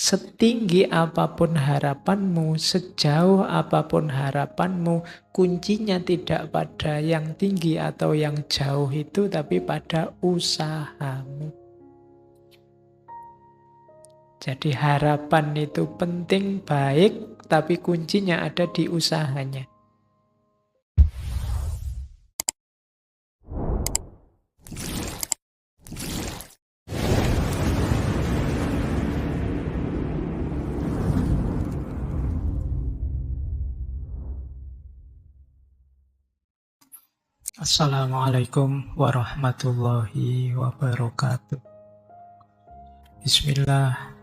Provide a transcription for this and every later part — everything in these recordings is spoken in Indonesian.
Setinggi apapun harapanmu, sejauh apapun harapanmu, kuncinya tidak pada yang tinggi atau yang jauh itu, tapi pada usahamu. Jadi harapan itu penting, baik, tapi kuncinya ada di usahanya. Assalamualaikum warahmatullahi wabarakatuh. Bismillah,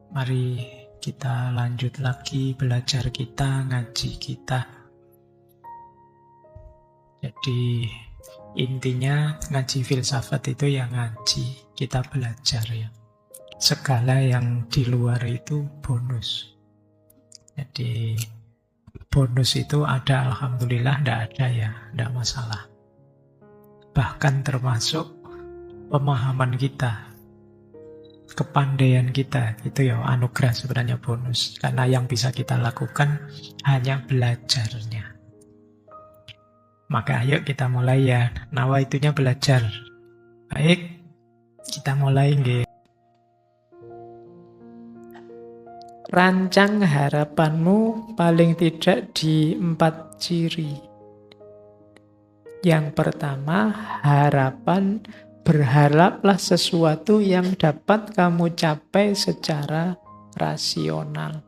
mari kita lanjut lagi belajar kita, ngaji kita. Jadi intinya ngaji filsafat itu ya ngaji, kita belajar ya. Segala yang di luar itu bonus. Jadi bonus itu ada, alhamdulillah, tidak ada ya, tidak masalah. Bahkan termasuk pemahaman kita, kepandaian kita, itu ya anugerah sebenarnya bonus. Karena yang bisa kita lakukan hanya belajarnya. Maka ayo kita mulai ya, nawaitunya belajar. Baik, kita mulai nggih. Rancang harapanmu paling tidak di 4 ciri. Yang pertama, harapan, berharaplah sesuatu yang dapat kamu capai secara rasional.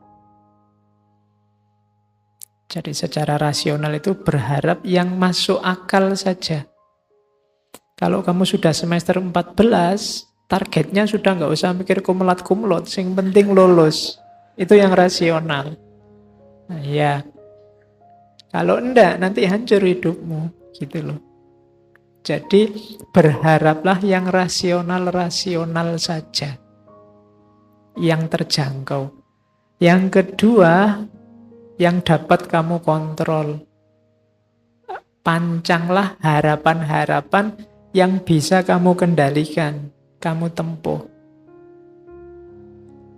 Jadi secara rasional itu berharap yang masuk akal saja. Kalau kamu sudah semester 14, targetnya sudah nggak usah mikir kumlot-kumlot, yang penting lulus. Itu yang rasional. Nah, ya. Kalau enggak, nanti hancur hidupmu. Gitu loh. Jadi berharaplah yang rasional-rasional saja. Yang terjangkau. Yang kedua, yang dapat kamu kontrol. Pancanglah harapan-harapan yang bisa kamu kendalikan, kamu tempuh.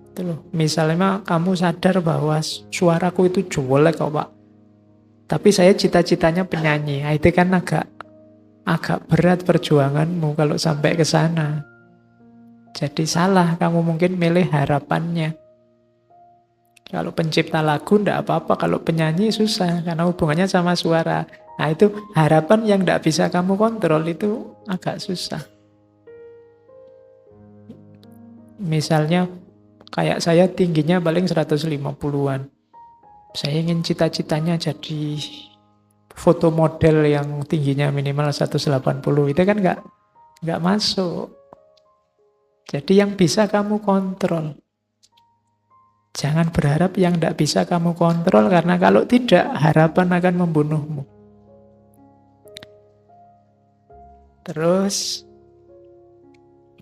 Itu loh. Misalnya kamu sadar bahwa suaraku itu jelek kok Pak. Tapi saya cita-citanya penyanyi. Nah, itu kan agak berat perjuanganmu kalau sampai ke sana. Jadi salah, kamu mungkin milih harapannya. Kalau pencipta lagu enggak apa-apa, kalau penyanyi susah karena hubungannya sama suara. Nah, itu harapan yang enggak bisa kamu kontrol, itu agak susah. Misalnya kayak saya tingginya paling 150-an. Saya ingin cita-citanya jadi foto model yang tingginya minimal 180. Itu kan nggak masuk. Jadi yang bisa kamu kontrol. Jangan berharap yang nggak bisa kamu kontrol, karena kalau tidak, harapan akan membunuhmu. Terus,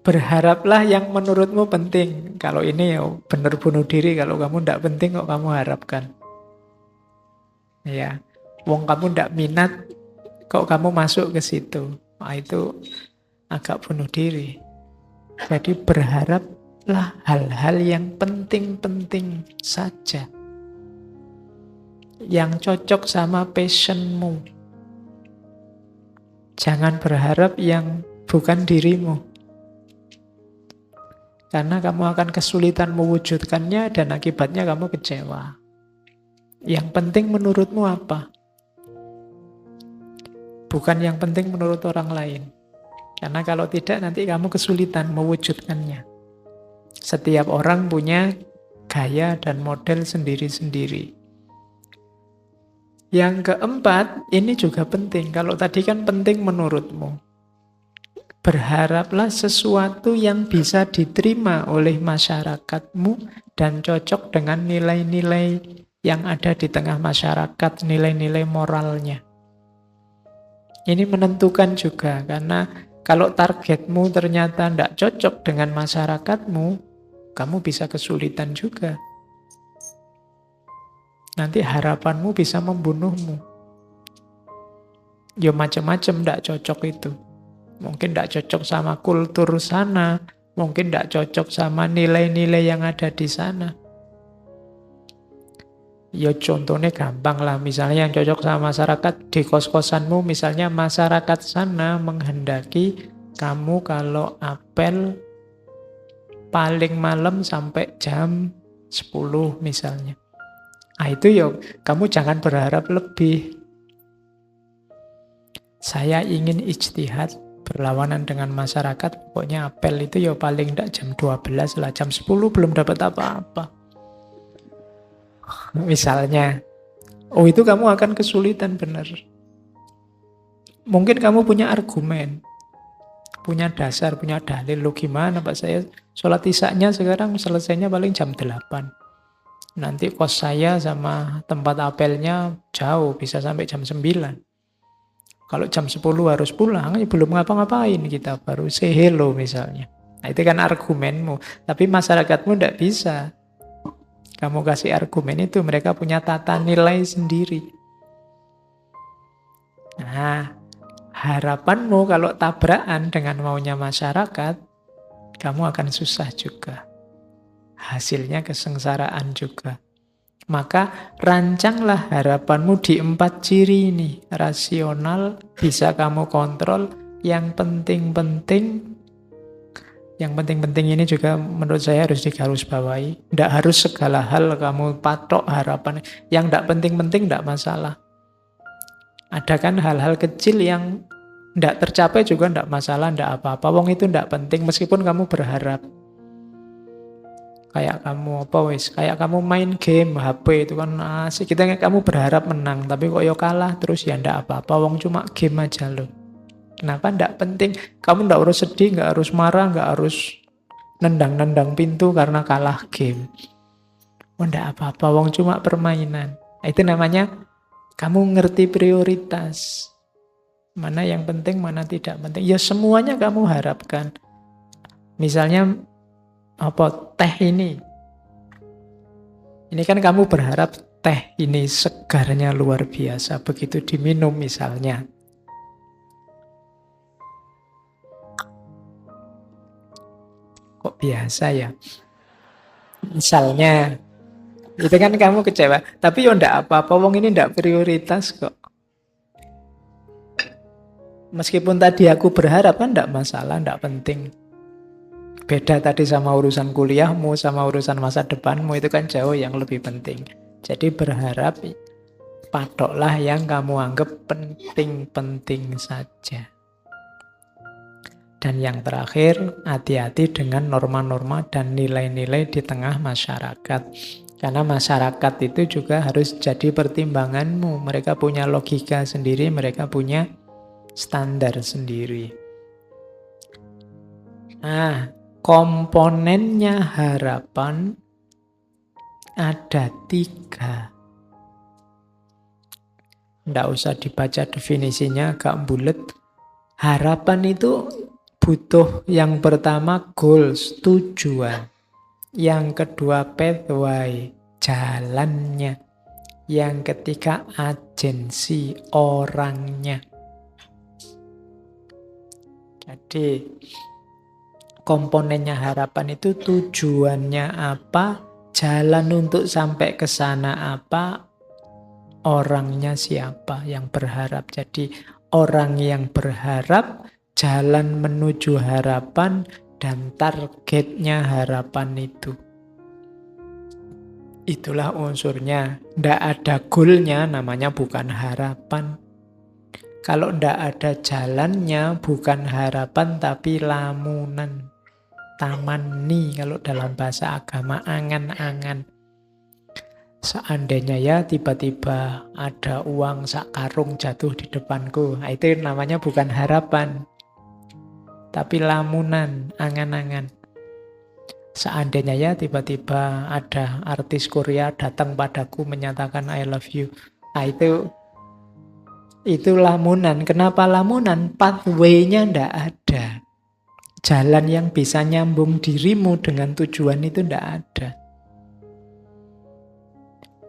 berharaplah yang menurutmu penting. Kalau ini ya benar bunuh diri, kalau kamu nggak penting kok kamu harapkan. Ya, wong kamu ndak minat, kok kamu masuk ke situ. Nah, itu agak bunuh diri. Jadi berharaplah hal-hal yang penting-penting saja. Yang cocok sama passionmu. Jangan berharap yang bukan dirimu. Karena kamu akan kesulitan mewujudkannya dan akibatnya kamu kecewa. Yang penting menurutmu apa? Bukan yang penting menurut orang lain. Karena kalau tidak nanti kamu kesulitan mewujudkannya. Setiap orang punya gaya dan model sendiri-sendiri. Yang keempat, ini juga penting. Kalau tadi kan penting menurutmu. Berharaplah sesuatu yang bisa diterima oleh masyarakatmu dan cocok dengan nilai-nilai yang ada di tengah masyarakat, nilai-nilai moralnya. Ini menentukan juga, karena kalau targetmu ternyata tidak cocok dengan masyarakatmu, kamu bisa kesulitan juga. Nanti harapanmu bisa membunuhmu. Ya macam-macam tidak cocok itu. Mungkin tidak cocok sama kultur sana, mungkin tidak cocok sama nilai-nilai yang ada di sana. Ya contohnya gampang lah, misalnya yang cocok sama masyarakat di kos-kosanmu, misalnya masyarakat sana menghendaki kamu kalau apel paling malam sampai jam 10 misalnya. Ah itu ya kamu jangan berharap lebih. Saya ingin ijtihad berlawanan dengan masyarakat, pokoknya apel itu ya paling tidak jam 12 lah, jam 10 belum dapat apa-apa. Misalnya, oh itu kamu akan kesulitan benar. Mungkin kamu punya argumen, punya dasar, punya dalil. Lo gimana Pak, saya sholat isya-nya sekarang selesainya paling jam 8. Nanti kos saya sama tempat apelnya jauh, bisa sampai jam 9. Kalau jam 10 harus pulang, ya belum ngapa-ngapain kita, baru say hello misalnya. Nah itu kan argumenmu, tapi masyarakatmu tidak bisa. Kamu kasih argumen itu, mereka punya tata nilai sendiri. Nah, harapanmu kalau tabrakan dengan maunya masyarakat, kamu akan susah juga. Hasilnya kesengsaraan juga. Maka rancanglah harapanmu di 4 ciri ini. Rasional, bisa kamu kontrol. Yang penting-penting ini juga menurut saya harus digarisbawahi. Tidak harus segala hal kamu patok harapan. Yang tidak penting-penting tidak masalah. Ada kan hal-hal kecil yang tidak tercapai juga tidak masalah, tidak apa-apa. Wong itu tidak penting meskipun kamu berharap. Kayak kamu main game HP itu kan asik. Kamu berharap menang, tapi kok ya kalah terus ya tidak apa-apa. Wong cuma game aja loh. Kenapa tidak penting? Kamu tidak harus sedih, nggak harus marah, nggak harus nendang-nendang pintu karena kalah game. Oh tidak apa-apa, wong cuma permainan. Itu namanya kamu ngerti prioritas. Mana yang penting, mana tidak penting. Ya semuanya kamu harapkan. Misalnya teh ini. Ini kan kamu berharap teh ini segarnya luar biasa. Begitu diminum misalnya. Kok biasa ya? Misalnya, itu kan kamu kecewa. Tapi ya enggak apa-apa, wong ini enggak prioritas kok. Meskipun tadi aku berharap kan enggak masalah, enggak penting. Beda tadi sama urusan kuliahmu, sama urusan masa depanmu, itu kan jauh yang lebih penting. Jadi berharap, patoklah yang kamu anggap penting-penting saja. Dan yang terakhir, hati-hati dengan norma-norma dan nilai-nilai di tengah masyarakat. Karena masyarakat itu juga harus jadi pertimbanganmu. Mereka punya logika sendiri, mereka punya standar sendiri. Nah, komponennya harapan ada 3. Nggak usah dibaca definisinya, agak bulet. Harapan itu butuh yang pertama goals, tujuan. Yang kedua pathway, jalannya. Yang ketiga agensi, orangnya. Jadi komponennya harapan itu tujuannya apa, jalan untuk sampai ke sana apa, orangnya siapa yang berharap. Jadi orang yang berharap, jalan menuju harapan, dan targetnya harapan itu. Itulah unsurnya. Tidak ada goalnya, namanya bukan harapan. Kalau tidak ada jalannya, bukan harapan tapi lamunan. Tamanni kalau dalam bahasa agama, angan-angan. Seandainya ya tiba-tiba ada uang sak karung jatuh di depanku, itu namanya bukan harapan, tapi lamunan, angan-angan. Seandainya ya tiba-tiba ada artis Korea datang padaku menyatakan I love you, itu lamunan. Kenapa lamunan? Pathway-nya ndak ada. Jalan yang bisa nyambung dirimu dengan tujuan itu ndak ada.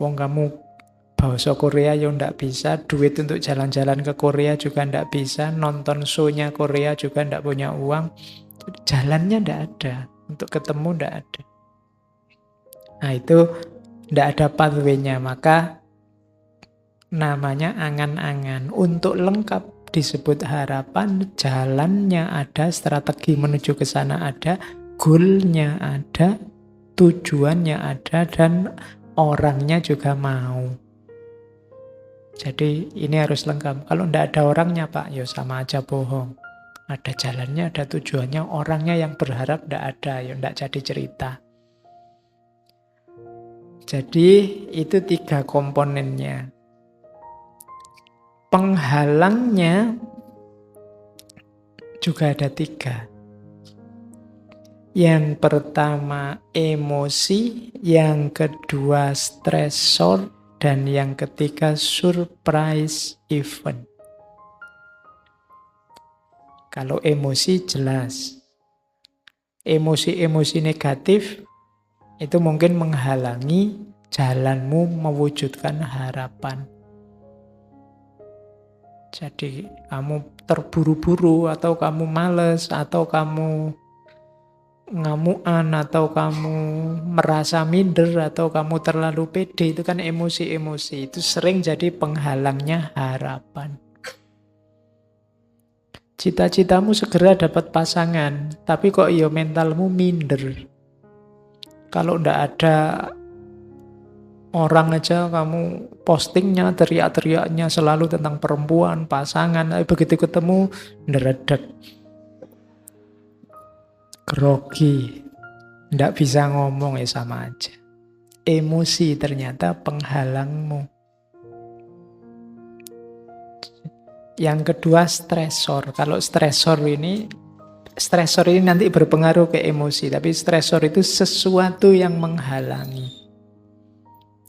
Wong kamu bahasa Korea ya ndak bisa, duit untuk jalan-jalan ke Korea juga ndak bisa, nonton show-nya Korea juga ndak punya uang. Jalannya ndak ada, untuk ketemu ndak ada. Nah itu Tidak ada pathway-nya, maka namanya angan-angan. Untuk lengkap disebut harapan, jalannya ada, strategi menuju ke sana ada, goalnya ada, tujuannya ada, dan orangnya juga mau. Jadi ini harus lengkap. Kalau tidak ada orangnya Pak, ya sama aja bohong. Ada jalannya, ada tujuannya, orangnya yang berharap tidak ada, ya tidak jadi cerita. Jadi itu 3 komponennya. Penghalangnya juga ada 3. Yang pertama emosi, yang kedua stresor, dan yang ketiga surprise event. Kalau emosi jelas. Emosi-emosi negatif itu mungkin menghalangi jalanmu mewujudkan harapan. Jadi kamu terburu-buru, atau kamu males, atau kamu ngamuan, atau kamu merasa minder, atau kamu terlalu pede, itu kan emosi-emosi. Itu sering jadi penghalangnya harapan. Cita-citamu segera dapat pasangan, tapi kok iya mentalmu minder. Kalau ndak ada orang aja kamu postingnya, teriak-teriaknya selalu tentang perempuan, pasangan, tapi begitu ketemu nderedek, grogi, ndak bisa ngomong, ya sama aja. Emosi ternyata penghalangmu. Yang kedua stresor. Kalau stresor ini nanti berpengaruh ke emosi, tapi stresor itu sesuatu yang menghalangi,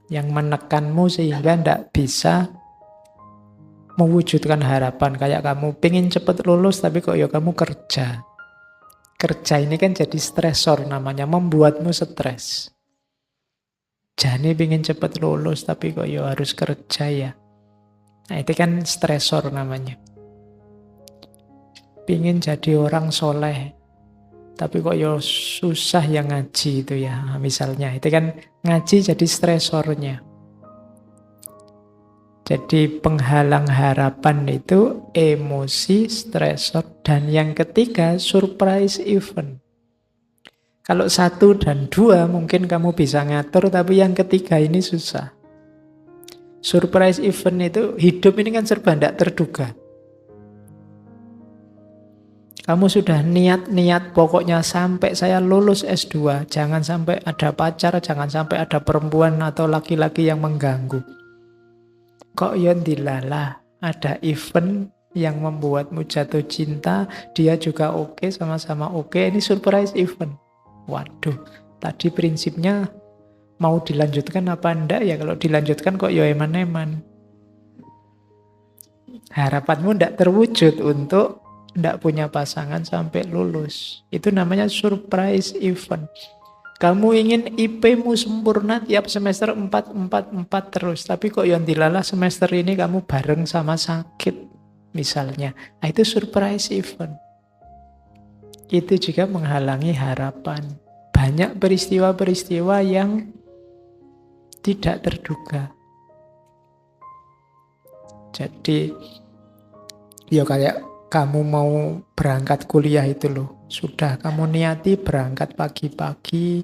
yang menekanmu sehingga tidak bisa mewujudkan harapan. Kayak kamu pengen cepat lulus, tapi kok ya kamu kerja. Kerja ini kan jadi stresor namanya, membuatmu stres. Jadi pengen cepat lulus, tapi kok ya harus kerja ya. Nah itu kan stresor namanya. Pengen jadi orang soleh, tapi kok ya susah yang ngaji itu ya. Misalnya, itu kan ngaji jadi stresornya. Jadi penghalang harapan itu emosi, stresor, dan yang ketiga surprise event. Kalau 1 dan 2 mungkin kamu bisa ngatur, tapi yang ketiga ini susah. Surprise event itu, hidup ini kan serba tidak terduga. Kamu sudah niat-niat pokoknya sampai saya lulus S2, jangan sampai ada pacar, jangan sampai ada perempuan atau laki-laki yang mengganggu. Kok ya dilalah, ada event yang membuatmu jatuh cinta, dia juga oke, sama-sama oke, ini surprise event. Waduh, tadi prinsipnya mau dilanjutkan apa enggak ya? Kalau dilanjutkan kok ya eman-eman. Harapanmu enggak terwujud untuk enggak punya pasangan sampai lulus. Itu namanya surprise event. Kamu ingin IP-mu sempurna tiap semester 4 terus. Tapi kok yang dilalah semester ini kamu bareng sama sakit misalnya. Nah itu surprise event. Itu juga menghalangi harapan. Banyak peristiwa-peristiwa yang tidak terduga. Jadi, ya kayak kamu mau berangkat kuliah itu loh. Sudah kamu niati berangkat pagi-pagi,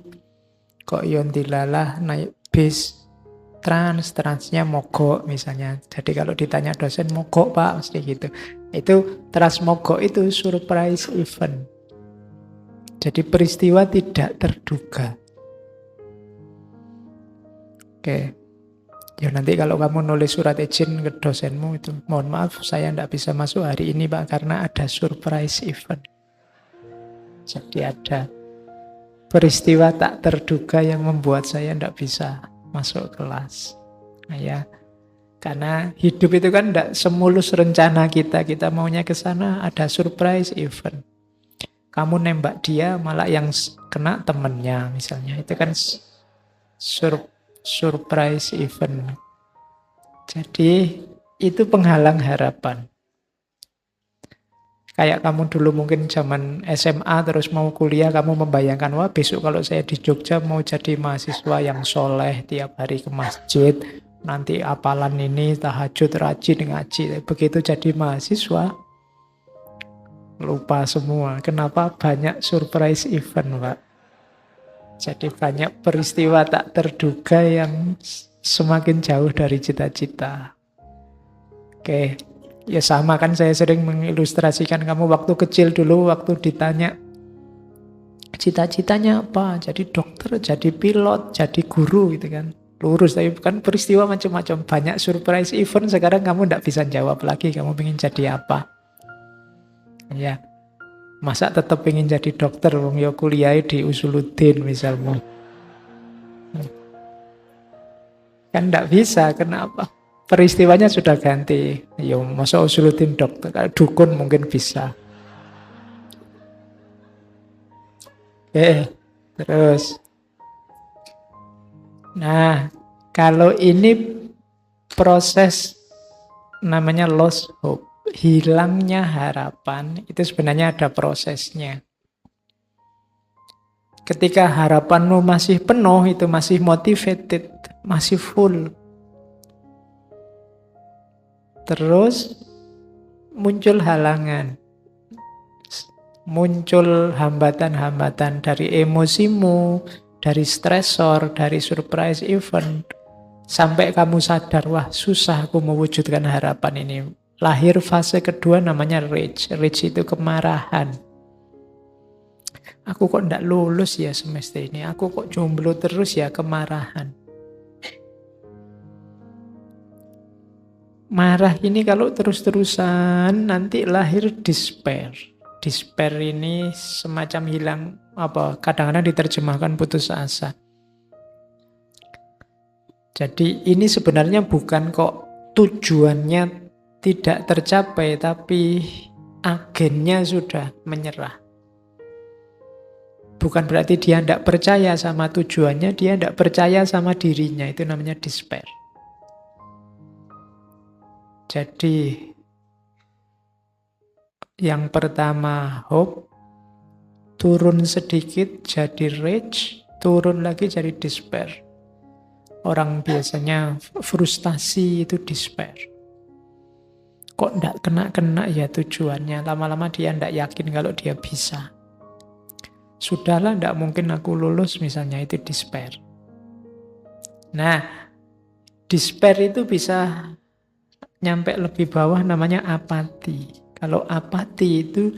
kok yon dilalah naik bis transnya mogok misalnya. Jadi kalau ditanya dosen, mogok Pak, mesti gitu. Itu trans mogok itu surprise event. Jadi peristiwa tidak terduga. Oke. Ya nanti kalau kamu nulis surat izin ke dosenmu itu, mohon maaf saya tidak bisa masuk hari ini Pak karena ada surprise event. Jadi ada peristiwa tak terduga yang membuat saya tidak bisa masuk kelas. Nah ya, karena hidup itu kan tidak semulus rencana kita maunya ke sana, ada surprise event. Kamu nembak dia malah yang kena temennya misalnya, itu kan surprise event. Jadi itu penghalang harapan. Kayak kamu dulu mungkin zaman SMA terus mau kuliah, kamu membayangkan, wah besok kalau saya di Jogja mau jadi mahasiswa yang soleh, tiap hari ke masjid, nanti apalan ini, tahajud, rajin ngaji. Begitu jadi mahasiswa, lupa semua. Kenapa? Banyak surprise event, Pak. Jadi banyak peristiwa tak terduga yang semakin jauh dari cita-cita. Oke. Ya sama kan, saya sering mengilustrasikan kamu waktu kecil dulu, waktu ditanya cita-citanya apa, jadi dokter, jadi pilot, jadi guru gitu kan. Lurus, tapi bukan peristiwa macam-macam. Banyak surprise event, sekarang kamu tidak bisa jawab lagi kamu ingin jadi apa. Ya, masa tetap ingin jadi dokter, wong yo kuliah di Usuluddin misalnya. Kan tidak bisa, kenapa? Peristiwanya sudah ganti. Ya, masa Usuluddin dokter, dukun mungkin bisa. Terus. Nah, kalau ini proses namanya lost hope, hilangnya harapan, itu sebenarnya ada prosesnya. Ketika harapanmu masih penuh, itu masih motivated, masih full. Terus muncul halangan, muncul hambatan-hambatan dari emosimu, dari stresor, dari surprise event, sampai kamu sadar, wah susah aku mewujudkan harapan ini. Lahir fase kedua namanya rage. Rage itu kemarahan. Aku kok tidak lulus ya semester ini, aku kok jomblo terus ya, kemarahan. Marah ini kalau terus-terusan nanti lahir despair. Despair ini semacam hilang, kadang-kadang diterjemahkan putus asa. Jadi ini sebenarnya bukan kok tujuannya tidak tercapai, tapi agennya sudah menyerah. Bukan berarti dia tidak percaya sama tujuannya, dia tidak percaya sama dirinya, itu namanya despair. Jadi yang pertama hope, turun sedikit jadi rage, turun lagi jadi despair. Orang biasanya frustasi itu despair. Kok tidak kena-kena ya tujuannya, lama-lama dia tidak yakin kalau dia bisa. Sudahlah, tidak mungkin aku lulus misalnya, itu despair. Nah, despair itu bisa nyampe lebih bawah, namanya apati. Kalau apati itu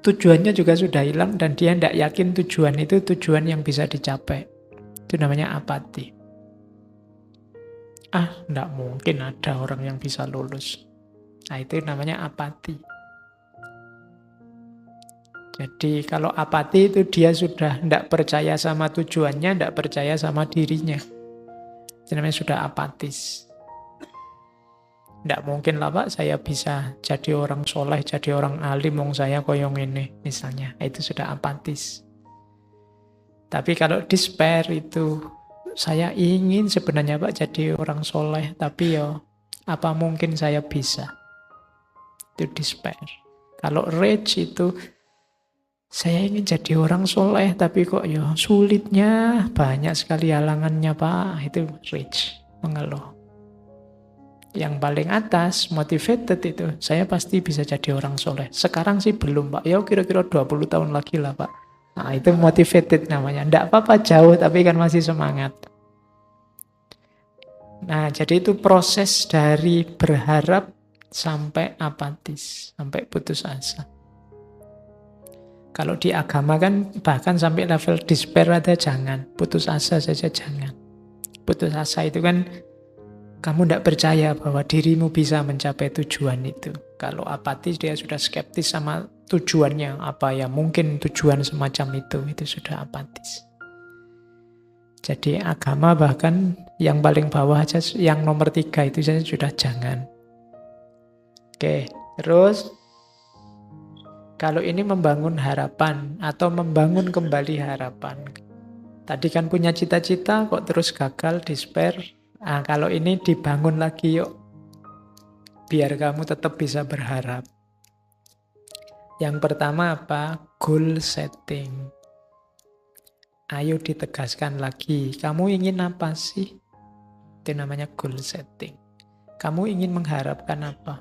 tujuannya juga sudah hilang dan dia tidak yakin tujuan itu tujuan yang bisa dicapai. Itu namanya apati. Tidak mungkin ada orang yang bisa lulus. Nah, itu namanya apati. Jadi kalau apati itu dia sudah tidak percaya sama tujuannya, tidak percaya sama dirinya. Itu namanya sudah apatis. Tidak mungkin lah Pak, saya bisa jadi orang soleh, jadi orang alim, wong saya koyong ini misalnya. Itu sudah apatis. Tapi kalau despair itu, saya ingin sebenarnya Pak jadi orang soleh, tapi apa mungkin saya bisa? Itu despair. Kalau rage itu, saya ingin jadi orang soleh, tapi kok sulitnya, banyak sekali halangannya Pak. Itu rage, mengeluh. Yang paling atas, motivated itu, saya pasti bisa jadi orang soleh. Sekarang sih belum Pak, kira-kira 20 tahun lagi lah Pak. Nah, itu motivated namanya. Tidak apa-apa jauh, tapi kan masih semangat. Nah, jadi itu proses dari berharap sampai apatis, sampai putus asa. Kalau di agama kan bahkan sampai level despair aja jangan, putus asa saja jangan. Putus asa itu kan kamu tidak percaya bahwa dirimu bisa mencapai tujuan itu. Kalau apatis dia sudah skeptis sama tujuannya, mungkin tujuan semacam itu sudah apatis. Jadi agama bahkan yang paling bawah aja, yang nomor 3 itu saja sudah jangan. Oke, terus kalau ini membangun harapan atau membangun kembali harapan. Tadi kan punya cita-cita kok terus gagal, despair. Nah, kalau ini dibangun lagi biar kamu tetap bisa berharap. Yang pertama apa? Goal setting. Ayo ditegaskan lagi, kamu ingin apa sih? Itu namanya goal setting. Kamu ingin mengharapkan apa?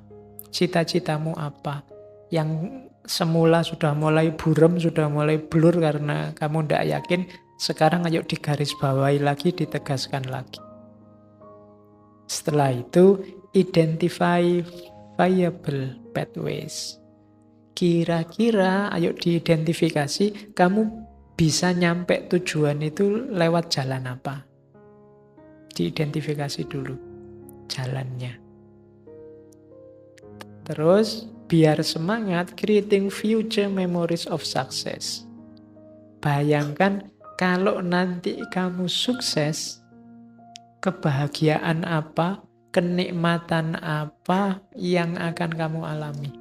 Cita-citamu apa? Yang semula sudah mulai buram, sudah mulai blur karena kamu tidak yakin, sekarang ayo digarisbawahi lagi, ditegaskan lagi. Setelah itu, identify viable pathways. Kira-kira ayo diidentifikasi, kamu bisa nyampe tujuan itu lewat jalan apa? Diidentifikasi dulu jalannya. Terus, biar semangat, creating future memories of success. Bayangkan kalau nanti kamu sukses, kebahagiaan apa, kenikmatan apa yang akan kamu alami.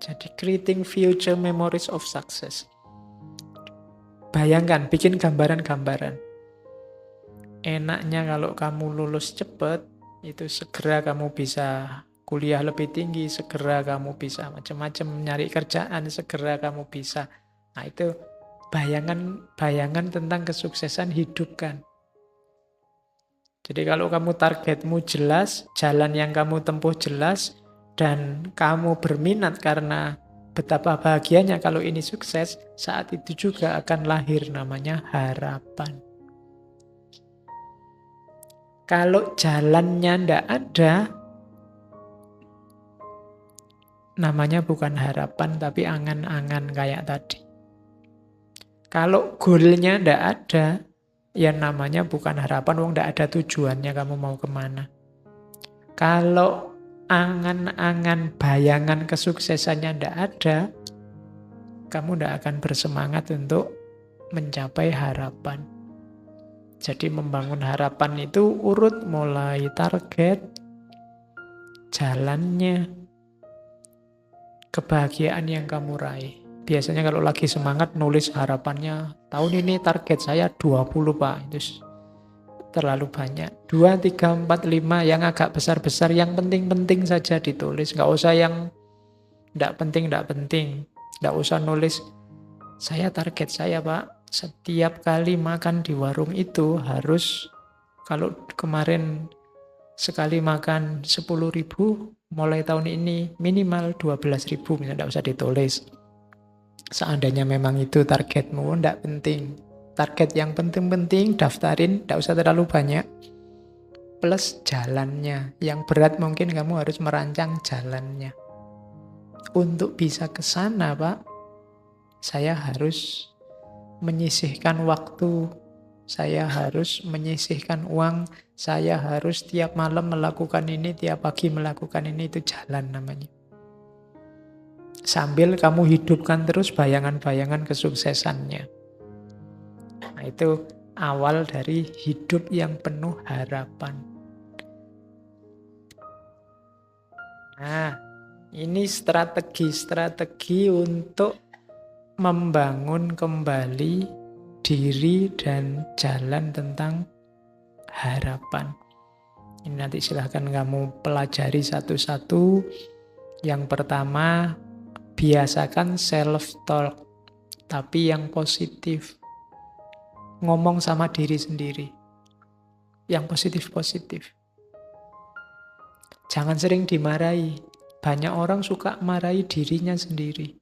Jadi, creating future memories of success. Bayangkan, bikin gambaran-gambaran. Enaknya kalau kamu lulus cepat, itu segera kamu bisa kuliah lebih tinggi, segera kamu bisa macam-macam nyari kerjaan, segera kamu bisa. Nah itu bayangan tentang kesuksesan hidupkan. Jadi kalau kamu targetmu jelas, jalan yang kamu tempuh jelas, dan kamu berminat karena betapa bahagianya kalau ini sukses, saat itu juga akan lahir namanya harapan. Kalau jalannya ndak ada, namanya bukan harapan tapi angan-angan kayak tadi. Kalau goalnya ndak ada, ya namanya bukan harapan, wong ndak ada tujuannya kamu mau kemana. Kalau angan-angan, bayangan kesuksesannya ndak ada, kamu ndak akan bersemangat untuk mencapai harapan. Jadi membangun harapan itu urut mulai target, jalannya, kebahagiaan yang kamu raih. Biasanya kalau lagi semangat nulis harapannya, tahun ini target saya 20 Pak, itu terlalu banyak. 2, 3, 4, 5 yang agak besar-besar, yang penting-penting saja ditulis. Nggak usah yang nggak penting. Nggak usah nulis, saya target saya Pak, setiap kali makan di warung itu harus, kalau kemarin sekali makan 10.000, mulai tahun ini minimal 12.000, misalnya nggak usah ditulis. Seandainya memang itu targetmu, nggak penting. Target yang penting-penting, daftarin, nggak usah terlalu banyak. Plus jalannya. Yang berat mungkin kamu harus merancang jalannya. Untuk bisa ke sana, Pak, saya harus menyisihkan waktu, saya harus menyisihkan uang, saya harus tiap malam melakukan ini, tiap pagi melakukan ini, itu jalan namanya. Sambil kamu hidupkan terus bayangan-bayangan kesuksesannya. Nah, itu awal dari hidup yang penuh harapan. Nah, ini strategi untuk membangun kembali diri dan jalan tentang harapan. Ini nanti silahkan kamu pelajari satu-satu. Yang pertama, biasakan self-talk, tapi yang positif. Ngomong sama diri sendiri. Yang positif-positif. Jangan sering dimarahi. Banyak orang suka marahi dirinya sendiri.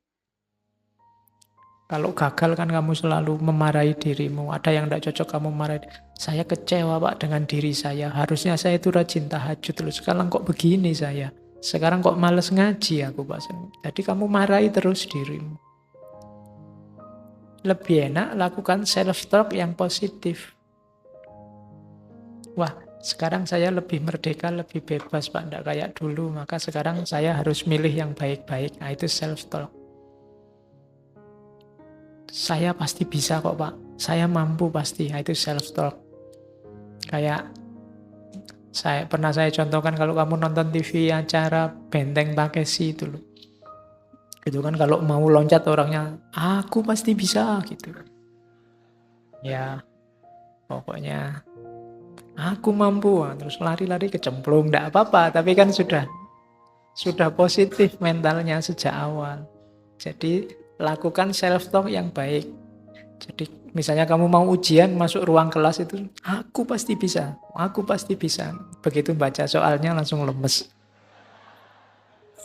Kalau gagal kan kamu selalu memarahi dirimu. Ada yang tidak cocok kamu marahi. Saya kecewa Pak dengan diri saya. Harusnya saya itu rajin tahajud dulu. Sekarang kok begini saya. Sekarang kok males ngaji aku Pak. Jadi kamu marahi terus dirimu. Lebih enak lakukan self-talk yang positif. Wah, sekarang saya lebih merdeka, lebih bebas Pak. Tidak kayak dulu. Maka sekarang saya harus milih yang baik-baik. Nah, itu self-talk. Saya pasti bisa kok Pak. Saya mampu pasti. Nah, itu self-talk. Kayak saya contohkan kalau kamu nonton TV acara Benteng Takeshi itu loh. Itu kan kalau mau loncat orangnya, aku pasti bisa gitu. Ya, pokoknya aku mampu. Terus lari-lari kecemplung, enggak apa-apa. Tapi kan sudah positif mentalnya sejak awal. Jadi lakukan self-talk yang baik. Jadi misalnya kamu mau ujian, masuk ruang kelas itu, aku pasti bisa, aku pasti bisa. Begitu baca soalnya langsung lemes.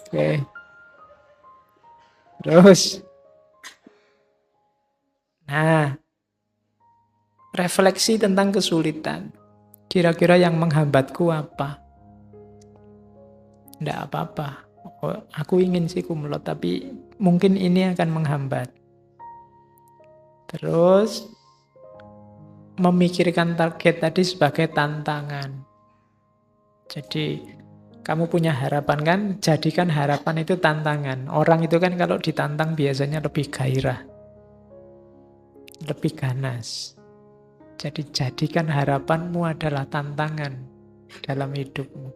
Oke, terus. Nah, refleksi tentang kesulitan. Kira-kira yang menghambatku apa? Tidak apa-apa. Oh, aku ingin sih kumlot, tapi mungkin ini akan menghambat. Terus, memikirkan target tadi sebagai tantangan. Jadi, kamu punya harapan kan? Jadikan harapan itu tantangan. Orang itu kan kalau ditantang biasanya lebih gairah, lebih ganas. Jadi, jadikan harapanmu adalah tantangan dalam hidupmu.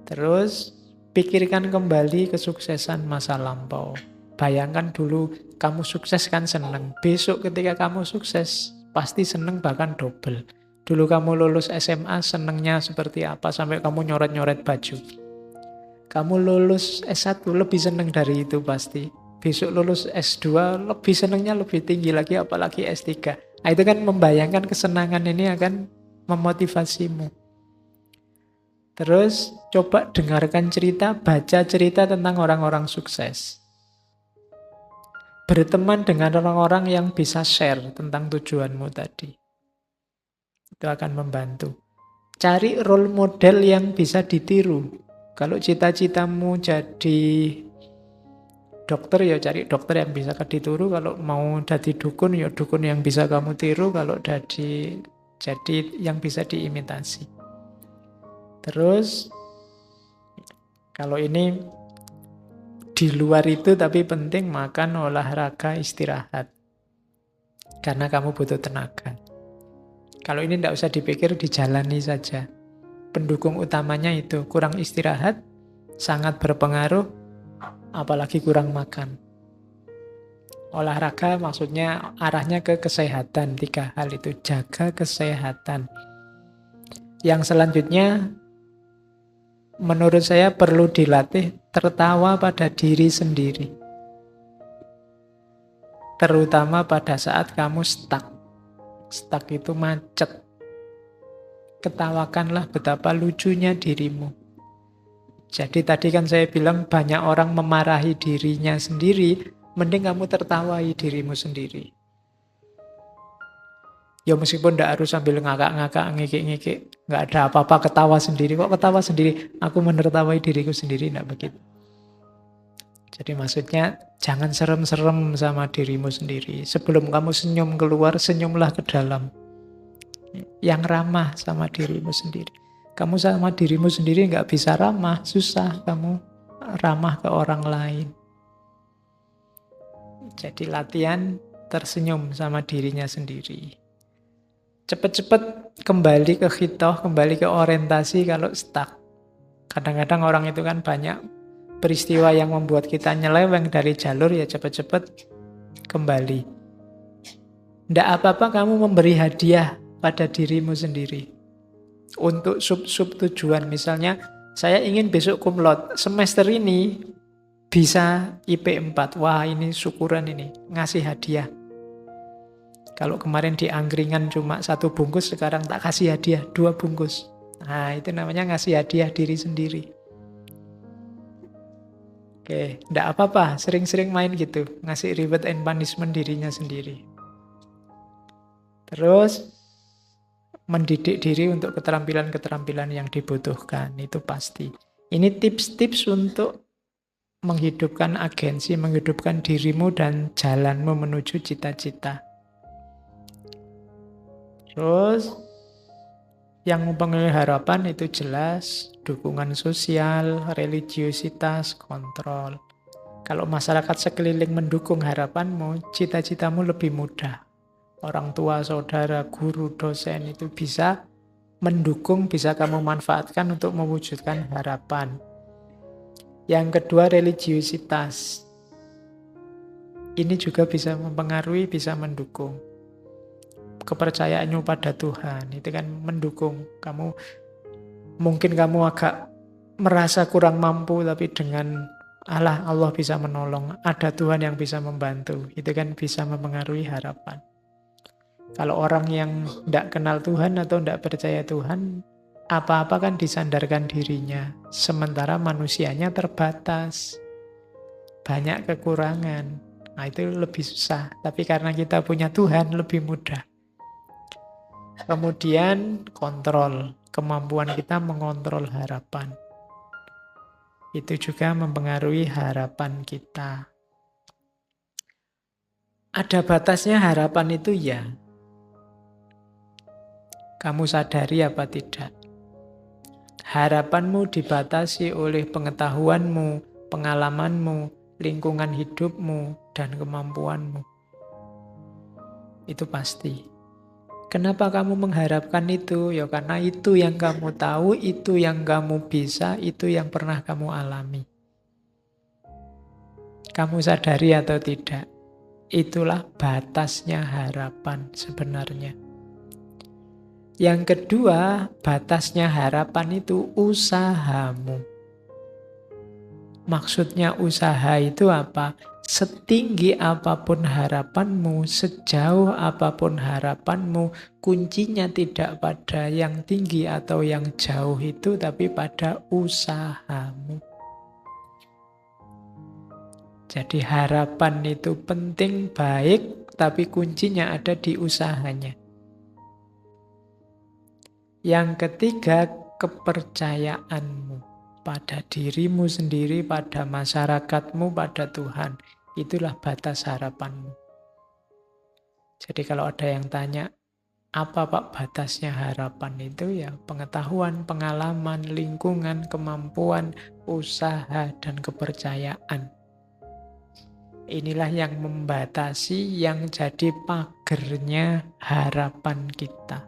Terus, pikirkan kembali kesuksesan masa lampau. Bayangkan dulu kamu sukses kan seneng. Besok ketika kamu sukses, pasti seneng bahkan double. Dulu kamu lulus SMA senengnya seperti apa sampai kamu nyoret-nyoret baju. Kamu lulus S1 lebih seneng dari itu pasti. Besok lulus S2 lebih senengnya lebih tinggi lagi apalagi S3. Nah, itu kan membayangkan kesenangan ini akan memotivasimu. Terus coba dengarkan cerita, baca cerita tentang orang-orang sukses. Berteman dengan orang-orang yang bisa share tentang tujuanmu tadi. Itu akan membantu. Cari role model yang bisa ditiru. Kalau cita-citamu jadi dokter, ya cari dokter yang bisa ditiru. Kalau mau jadi dukun, ya dukun yang bisa kamu tiru. Kalau jadi yang bisa diimitasi. Terus, kalau ini di luar itu tapi penting makan, olahraga, istirahat. Karena kamu butuh tenaga. Kalau ini tidak usah dipikir, dijalani saja. Pendukung utamanya itu, kurang istirahat, sangat berpengaruh, apalagi kurang makan. Olahraga maksudnya arahnya ke kesehatan, 3 hal itu, jaga kesehatan. Yang selanjutnya, menurut saya perlu dilatih tertawa pada diri sendiri. Terutama pada saat kamu stuck. Stuck itu macet. Ketawakanlah betapa lucunya dirimu. Jadi tadi kan saya bilang banyak orang memarahi dirinya sendiri, mending kamu tertawai dirimu sendiri. Ya meskipun tidak harus sambil ngakak-ngakak, ngikik-ngikik. Nggak ada apa-apa, ketawa sendiri. Kok ketawa sendiri? Aku menertawai diriku sendiri, tidak begitu. Jadi maksudnya jangan serem-serem sama dirimu sendiri. Sebelum kamu senyum keluar, senyumlah ke dalam. Yang ramah sama dirimu sendiri. Kamu sama dirimu sendiri nggak bisa ramah, susah kamu ramah ke orang lain. Jadi latihan tersenyum sama dirinya sendiri. Cepat-cepat kembali ke khitoh, kembali ke orientasi kalau stuck. Kadang-kadang orang itu kan banyak peristiwa yang membuat kita nyeleweng dari jalur, ya cepat-cepat kembali. Tidak apa-apa kamu memberi hadiah pada dirimu sendiri. Untuk sub-sub tujuan, misalnya saya ingin besok kumlot, semester ini bisa IP 4. Wah ini syukuran ini, ngasih hadiah. Kalau kemarin di angkringan cuma 1 bungkus, sekarang tak kasih hadiah 2 bungkus. Nah, itu namanya ngasih hadiah diri sendiri. Oke, enggak apa-apa, sering-sering main gitu. Ngasih reward and punishment dirinya sendiri. Terus, mendidik diri untuk keterampilan-keterampilan yang dibutuhkan, itu pasti. Ini tips-tips untuk menghidupkan agensi, menghidupkan dirimu dan jalanmu menuju cita-cita. Terus, yang mempengaruhi harapan itu jelas, dukungan sosial, religiositas, kontrol. Kalau masyarakat sekeliling mendukung harapanmu, cita-citamu lebih mudah. Orang tua, saudara, guru, dosen itu bisa mendukung, bisa kamu manfaatkan untuk mewujudkan harapan. Yang kedua, religiositas. Ini juga bisa mempengaruhi, bisa mendukung. Kepercayaanmu pada Tuhan itu kan mendukung mungkin kamu agak merasa kurang mampu, tapi dengan Allah bisa menolong, ada Tuhan yang bisa membantu. Itu kan bisa mempengaruhi harapan. Kalau orang yang tidak kenal Tuhan atau tidak percaya Tuhan, apa-apa kan disandarkan dirinya. Sementara manusianya terbatas, banyak kekurangan. Nah itu lebih susah. Tapi karena kita punya Tuhan, lebih mudah. Kemudian kontrol, kemampuan kita mengontrol harapan. Itu juga mempengaruhi harapan kita. Ada batasnya harapan itu ya. Kamu sadari apa tidak? Harapanmu dibatasi oleh pengetahuanmu, pengalamanmu, lingkungan hidupmu, dan kemampuanmu. Itu pasti. Kenapa kamu mengharapkan itu? Ya karena itu yang kamu tahu, itu yang kamu bisa, itu yang pernah kamu alami. Kamu sadari atau tidak? Itulah batasnya harapan sebenarnya. Yang kedua, batasnya harapan itu usahamu. Maksudnya usaha itu apa? Setinggi apapun harapanmu, sejauh apapun harapanmu, kuncinya tidak pada yang tinggi atau yang jauh itu, tapi pada usahamu. Jadi harapan itu penting, baik, tapi kuncinya ada di usahanya. Yang ketiga, kepercayaanmu pada dirimu sendiri, pada masyarakatmu, pada Tuhan. Itulah batas harapanmu. Jadi kalau ada yang tanya, apa Pak batasnya harapan itu? Ya pengetahuan, pengalaman, lingkungan, kemampuan, usaha, dan kepercayaan. Inilah yang membatasi, yang jadi pagernya harapan kita.